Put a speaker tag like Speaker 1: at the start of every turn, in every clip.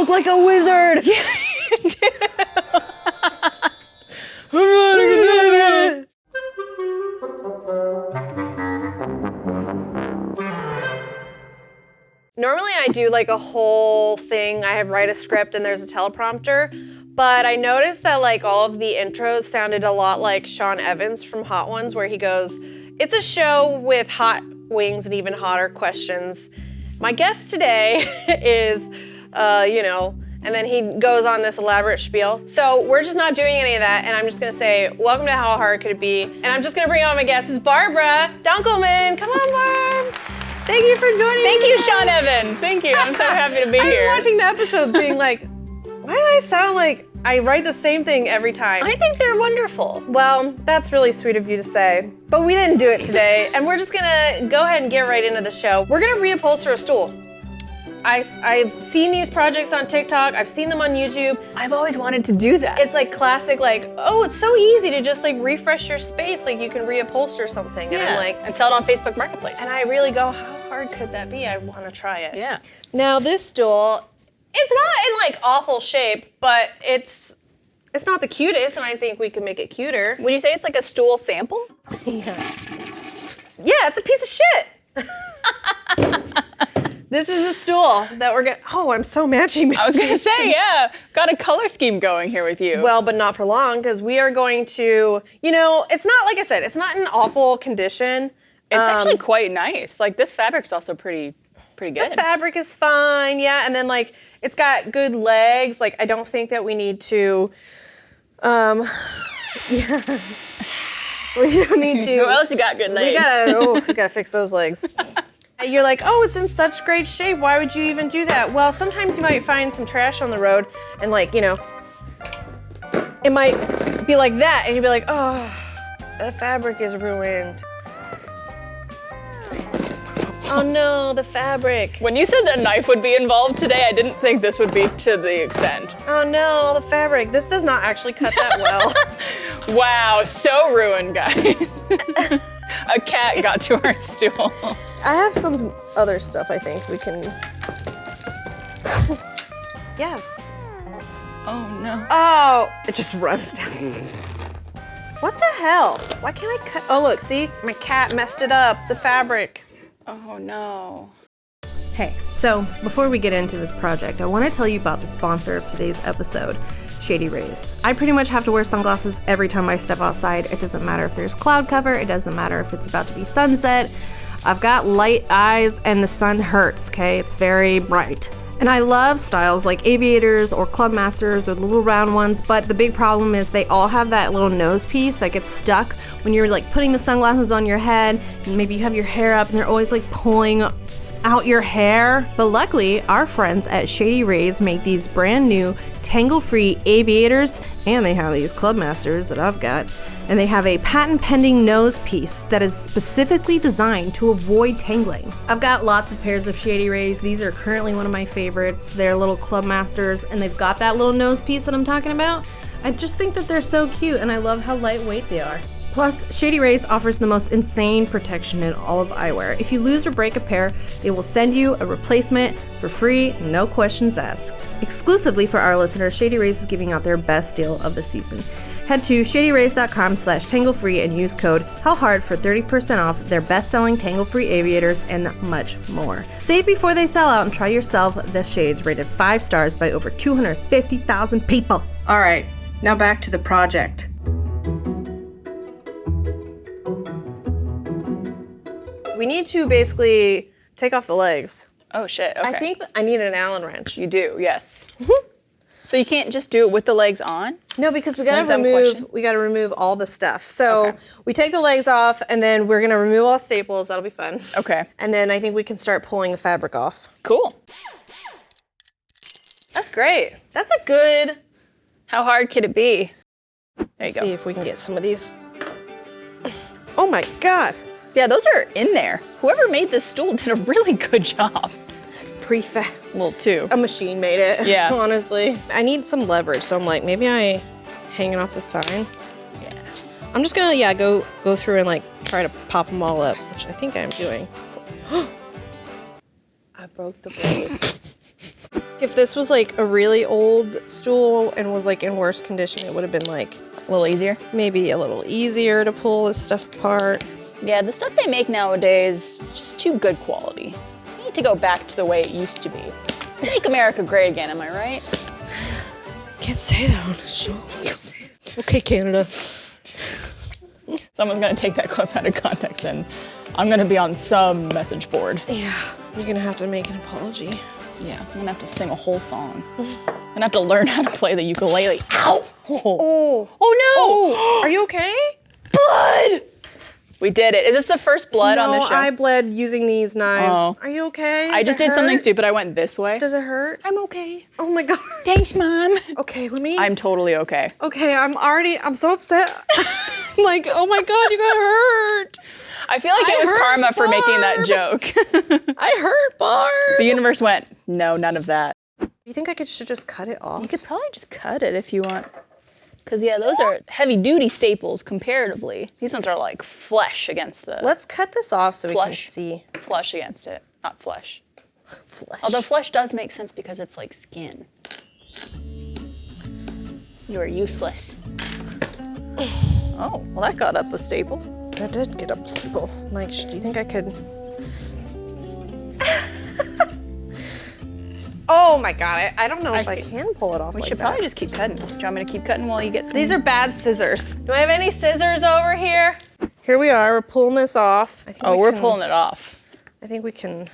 Speaker 1: look like a wizard.
Speaker 2: Yeah, you do.
Speaker 1: Normally I do like a whole thing. I write a script and there's a teleprompter, but I noticed that like all of the intros sounded a lot like Sean Evans from Hot Ones, where he goes, "It's a show with hot wings and even hotter questions. My guest today is, and then he goes on this elaborate spiel. So we're just not doing any of that, and I'm just gonna say, welcome to How Hard Could It Be? And I'm just gonna bring on my guest. It's Barbara Dunkelman. Come on, Barb. Thank you for joining me.
Speaker 2: Thank you, Sean Evans. Thank you. I'm so happy to be here.
Speaker 1: I'm watching the episode being like, why do I sound like I write the same thing every time?
Speaker 2: I think they're wonderful.
Speaker 1: Well, that's really sweet of you to say, but we didn't do it today, and we're just gonna go ahead and get right into the show. We're gonna reupholster a stool. I've seen these projects on TikTok, I've seen them on YouTube.
Speaker 2: I've always wanted to do that.
Speaker 1: It's like classic, like, oh, it's so easy to just like refresh your space, like you can reupholster something. And I'm like,
Speaker 2: and sell it on Facebook Marketplace.
Speaker 1: and I really go, how hard could that be? I wanna try it.
Speaker 2: Yeah.
Speaker 1: Now this stool, it's not in like awful shape, but it's not the cutest, and I think we could make it cuter.
Speaker 2: Would you say it's like a stool sample?
Speaker 1: Yeah, it's a piece of shit. This is a stool that we're gonna, I'm so matchy.
Speaker 2: I was gonna say, yeah, got a color scheme going here with you.
Speaker 1: Well, but not for long, because we are going to, it's not, like I said, it's not in awful condition.
Speaker 2: It's actually quite nice. Like this fabric's also pretty good.
Speaker 1: The fabric is fine, yeah, and then like, it's got good legs. Like, I don't think that we need to, we don't need to.
Speaker 2: Who else you got good legs?
Speaker 1: We gotta fix those legs. You're like, oh, it's in such great shape. Why would you even do that? Well, sometimes you might find some trash on the road and like, it might be like that and you'd be like, oh, the fabric is ruined. Oh no, the fabric.
Speaker 2: When you said that a knife would be involved today, I didn't think this would be to the extent.
Speaker 1: Oh no, the fabric. This does not actually cut that well.
Speaker 2: Wow, so ruined, guys. A cat got to our stool.
Speaker 1: I have some other stuff I think we can, yeah.
Speaker 2: Oh no.
Speaker 1: Oh, it just runs down. What the hell? Why can't I cut? Oh look, see? My cat messed it up, the fabric.
Speaker 2: Oh no.
Speaker 3: Hey, so before we get into this project, I want to tell you about the sponsor of today's episode, Shady Rays. I pretty much have to wear sunglasses every time I step outside. It doesn't matter if there's cloud cover, it doesn't matter if it's about to be sunset. I've got light eyes and the sun hurts, okay? It's very bright. And I love styles like aviators or clubmasters or the little round ones, but the big problem is they all have that little nose piece that gets stuck when you're like putting the sunglasses on your head, and maybe you have your hair up and they're always like pulling out your hair. But luckily, our friends at Shady Rays make these brand new tangle-free aviators, and they have these clubmasters that I've got, and they have a patent-pending nose piece that is specifically designed to avoid tangling. I've got lots of pairs of Shady Rays. These are currently one of my favorites. They're little clubmasters, and they've got that little nose piece that I'm talking about. I just think that they're so cute, and I love how lightweight they are. Plus, Shady Rays offers the most insane protection in all of eyewear. If you lose or break a pair, they will send you a replacement for free, no questions asked. Exclusively for our listeners, Shady Rays is giving out their best deal of the season. Head to shadyrays.com/tanglefree and use code HOWHARD for 30% off their best-selling tangle-free aviators and much more. Save before they sell out and try yourself the shades rated 5 stars by over 250,000 people. All right, now back to the project.
Speaker 1: We need to basically take off the legs.
Speaker 2: Oh shit, okay.
Speaker 1: I think I need an Allen wrench.
Speaker 2: You do, yes. So you can't just do it with the legs on?
Speaker 1: No, because we gotta remove all the stuff. So we take the legs off and then we're gonna remove all the staples. That'll be fun.
Speaker 2: Okay.
Speaker 1: And then I think we can start pulling the fabric off.
Speaker 2: Cool.
Speaker 1: That's great. That's a good.
Speaker 2: How hard could it be? There you
Speaker 1: Let's
Speaker 2: go.
Speaker 1: see if we can get some of these. Oh my God.
Speaker 2: Yeah, those are in there. Whoever made this stool did a really good job.
Speaker 1: It's pre-fab.
Speaker 2: Well, too.
Speaker 1: A machine made it.
Speaker 2: Yeah.
Speaker 1: Honestly. I need some leverage, so I'm like, maybe I hang it off the sign.
Speaker 2: Yeah.
Speaker 1: I'm just gonna, go through and like try to pop them all up, which I think I'm doing. I broke the blade. If this was like a really old stool and was like in worse condition, it would have been like
Speaker 2: A little easier.
Speaker 1: maybe a little easier to pull this stuff apart.
Speaker 2: Yeah, the stuff they make nowadays is just too good quality. We need to go back to the way it used to be. Make America great again, am I right?
Speaker 1: Can't say that on a show. Okay, Canada.
Speaker 2: Someone's gonna take that clip out of context and I'm gonna be on some message board.
Speaker 1: Yeah, you're gonna have to make an apology.
Speaker 2: Yeah, I'm gonna have to sing a whole song. I'm gonna have to learn how to play the ukulele. Ow!
Speaker 1: Oh.
Speaker 2: Oh no!
Speaker 1: Are you okay?
Speaker 2: Blood! We did it. Is this the first blood on this show?
Speaker 1: I bled using these knives.
Speaker 2: Oh.
Speaker 1: Are you okay?
Speaker 2: I
Speaker 1: Does
Speaker 2: just
Speaker 1: it
Speaker 2: did something
Speaker 1: hurt?
Speaker 2: stupid. I went this way.
Speaker 1: Does it hurt?
Speaker 2: I'm okay.
Speaker 1: Oh my god.
Speaker 2: Thanks, Mom.
Speaker 1: Okay, let me.
Speaker 2: I'm totally okay.
Speaker 1: Okay, I'm so upset. Like, oh my god, you got hurt.
Speaker 2: I feel like it was
Speaker 1: hurt,
Speaker 2: karma for making that
Speaker 1: Barb.
Speaker 2: joke.
Speaker 1: I hurt, Barb.
Speaker 2: The universe went, no, none of that.
Speaker 1: You think I should just cut it off?
Speaker 2: You could probably just cut it if you want. Because, yeah, those are heavy-duty staples comparatively. These ones are like flesh against the...
Speaker 1: Let's cut this off so we can
Speaker 2: Flush.
Speaker 1: see.
Speaker 2: Flush against it, not flesh.
Speaker 1: Flesh.
Speaker 2: Although flesh does make sense because it's like skin. You are useless. Oh, well that got up a staple.
Speaker 1: That did get up a staple. Like, do you think I could? Oh my god, I don't know if I can pull it off.
Speaker 2: We should probably just keep cutting. Do you want me to keep cutting while you get some?
Speaker 1: These are bad scissors. Do I have any scissors over here? Here we are. We're pulling this off. I think
Speaker 2: Oh, we're pulling it off.
Speaker 1: I think we can.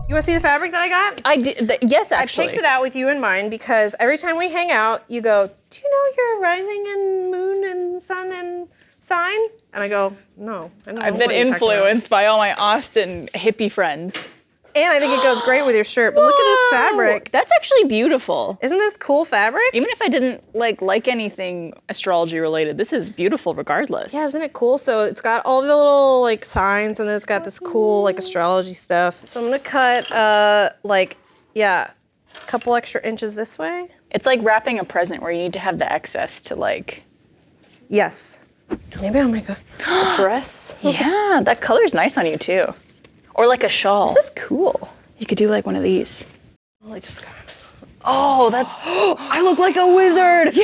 Speaker 1: You want to see the fabric that I got?
Speaker 2: I did. Yes, actually.
Speaker 1: I picked it out with you in mind because every time we hang out, you go, "Do you know your rising and moon and sun and sign?" And I go, "No, I don't know."
Speaker 2: I've been
Speaker 1: what you're talking about."
Speaker 2: influenced by all my Austin hippie friends.
Speaker 1: And I think it goes great with your shirt. But look at this fabric.
Speaker 2: That's actually beautiful.
Speaker 1: Isn't this cool fabric?
Speaker 2: Even if I didn't like anything astrology related, this is beautiful regardless.
Speaker 1: Yeah, isn't it cool? So it's got all the little like signs and then it's got this cool like astrology stuff. So I'm gonna cut a couple extra inches this way.
Speaker 2: It's like wrapping a present where you need to have the excess to like.
Speaker 1: Yes. Maybe I'll make a dress.
Speaker 2: Yeah, that color's nice on you too. Or like a shawl.
Speaker 1: This is cool.
Speaker 2: You could do like one of these.
Speaker 1: Like a scarf. Oh, that's. I look like a wizard.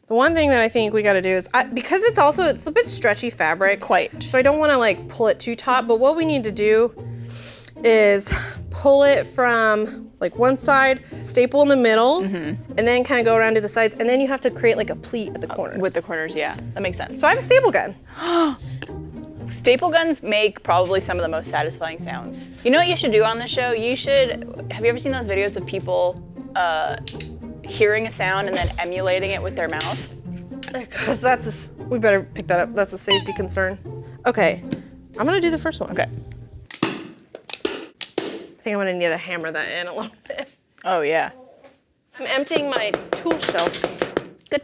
Speaker 1: The one thing that I think we got to do is because it's a bit stretchy fabric.
Speaker 2: Quite.
Speaker 1: So I don't want to like pull it too taut. But what we need to do is pull it from like one side, staple in the middle, and then kind of go around to the sides, and then you have to create like a pleat at the corners.
Speaker 2: With the corners, yeah. That makes sense.
Speaker 1: So I have a staple gun.
Speaker 2: Staple guns make probably some of the most satisfying sounds. You know what you should do on the show? Have you ever seen those videos of people hearing a sound and then emulating it with their mouth?
Speaker 1: Because we better pick that up. That's a safety concern. Okay, I'm gonna do the first one.
Speaker 2: Okay.
Speaker 1: I think I'm gonna need to hammer that in a little bit.
Speaker 2: Oh yeah.
Speaker 1: I'm emptying my tool shelf.
Speaker 2: Good.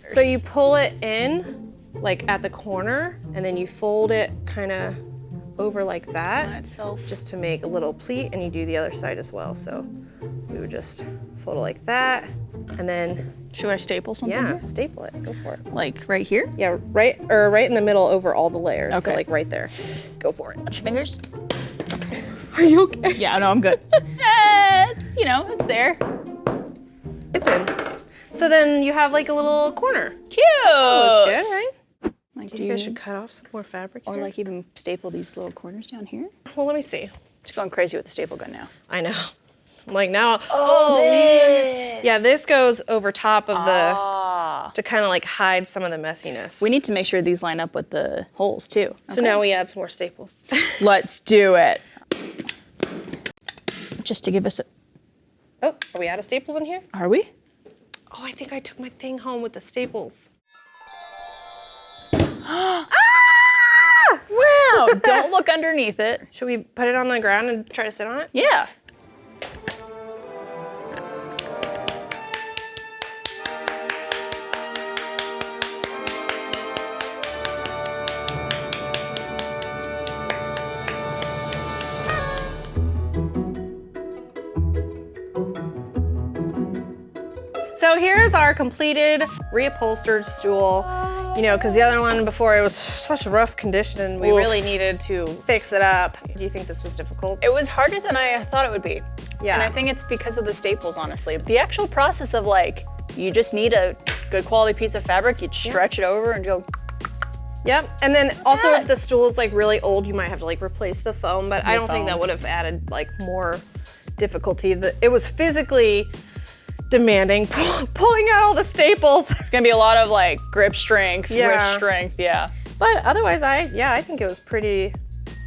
Speaker 1: So you pull it in, like at the corner, and then you fold it kind of over like that.
Speaker 2: On itself.
Speaker 1: Just to make a little pleat, and you do the other side as well. So we would just fold it like that, and then
Speaker 2: Should I staple something?
Speaker 1: yeah,
Speaker 2: here?
Speaker 1: staple it. Go for it.
Speaker 2: Like right here?
Speaker 1: Yeah, right in the middle over all the layers. So
Speaker 2: Okay.
Speaker 1: like right there. Go for it.
Speaker 2: Touch your fingers.
Speaker 1: Are you okay?
Speaker 2: Yeah, no, I'm good. It's there.
Speaker 1: It's in. So then you have like a little corner.
Speaker 2: Cute.
Speaker 1: Oh, looks good, right?
Speaker 2: Like,
Speaker 1: You guys should cut off some more fabric
Speaker 2: or
Speaker 1: here.
Speaker 2: like even staple these little corners down here?
Speaker 1: Well, let me see.
Speaker 2: Just going crazy with the staple gun now.
Speaker 1: I know. I'm like now. Oh, man. Yeah, this goes over top of the to kind of like hide some of the messiness.
Speaker 2: We need to make sure these line up with the holes too.
Speaker 1: So now we add some more staples.
Speaker 2: Let's do it. Just to give us a...
Speaker 1: Oh, are we out of staples in here?
Speaker 2: Are we?
Speaker 1: Oh, I think I took my thing home with the staples.
Speaker 2: Wow, don't look underneath it.
Speaker 1: Should we put it on the ground and try to sit on it?
Speaker 2: Yeah.
Speaker 1: So here's our completed reupholstered stool. You know, because the other one before, it was such rough condition and we really needed to fix it up. Do you think this was difficult?
Speaker 2: It was harder than I thought it would be.
Speaker 1: Yeah.
Speaker 2: And I think it's because of the staples, honestly. The actual process of like, you just need a good quality piece of fabric, you'd stretch it over and go.
Speaker 1: Yep, and then also if the stool is like really old, you might have to like replace the foam, but I don't think that would have added like more difficulty. It was physically demanding, pulling out all the staples.
Speaker 2: It's gonna be a lot of like grip strength, wrist strength, yeah.
Speaker 1: But otherwise, I think it was pretty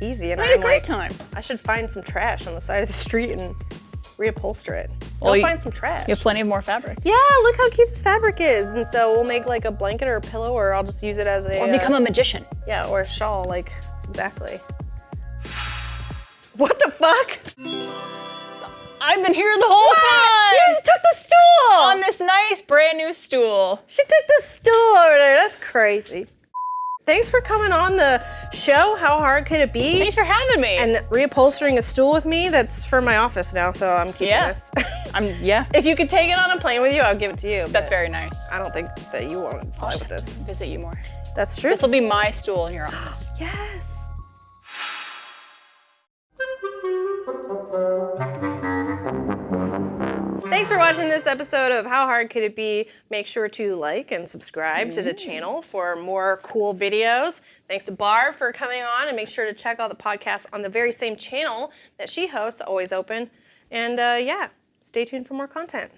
Speaker 1: easy. And
Speaker 2: I had a great time.
Speaker 1: I should find some trash on the side of the street and reupholster it.
Speaker 2: Well,
Speaker 1: Go find some trash.
Speaker 2: You have plenty of more fabric.
Speaker 1: Yeah, look how cute this fabric is. And so we'll make like a blanket or a pillow, or I'll just use it as a...
Speaker 2: Or become a magician.
Speaker 1: Yeah, or a shawl, like, exactly. What the fuck?
Speaker 2: I've been here the whole time!
Speaker 1: You just took the stool!
Speaker 2: On this nice brand new stool.
Speaker 1: She took the stool over there, that's crazy. Thanks for coming on the show. How hard could it be?
Speaker 2: Thanks for having me.
Speaker 1: And reupholstering a stool with me. That's for my office now, so I'm keeping this.
Speaker 2: Yeah.
Speaker 1: If you could take it on a plane with you, I'll give it to you.
Speaker 2: That's very nice.
Speaker 1: I don't think that you want to fly with this.
Speaker 2: Visit you more.
Speaker 1: That's true.
Speaker 2: This will be my stool in your office.
Speaker 1: Yes. Thanks for watching this episode of How Hard Could It Be? Make sure to like and subscribe to the channel for more cool videos. Thanks to Barb for coming on, and make sure to check out the podcast on the very same channel that she hosts, Always Open. And yeah, stay tuned for more content.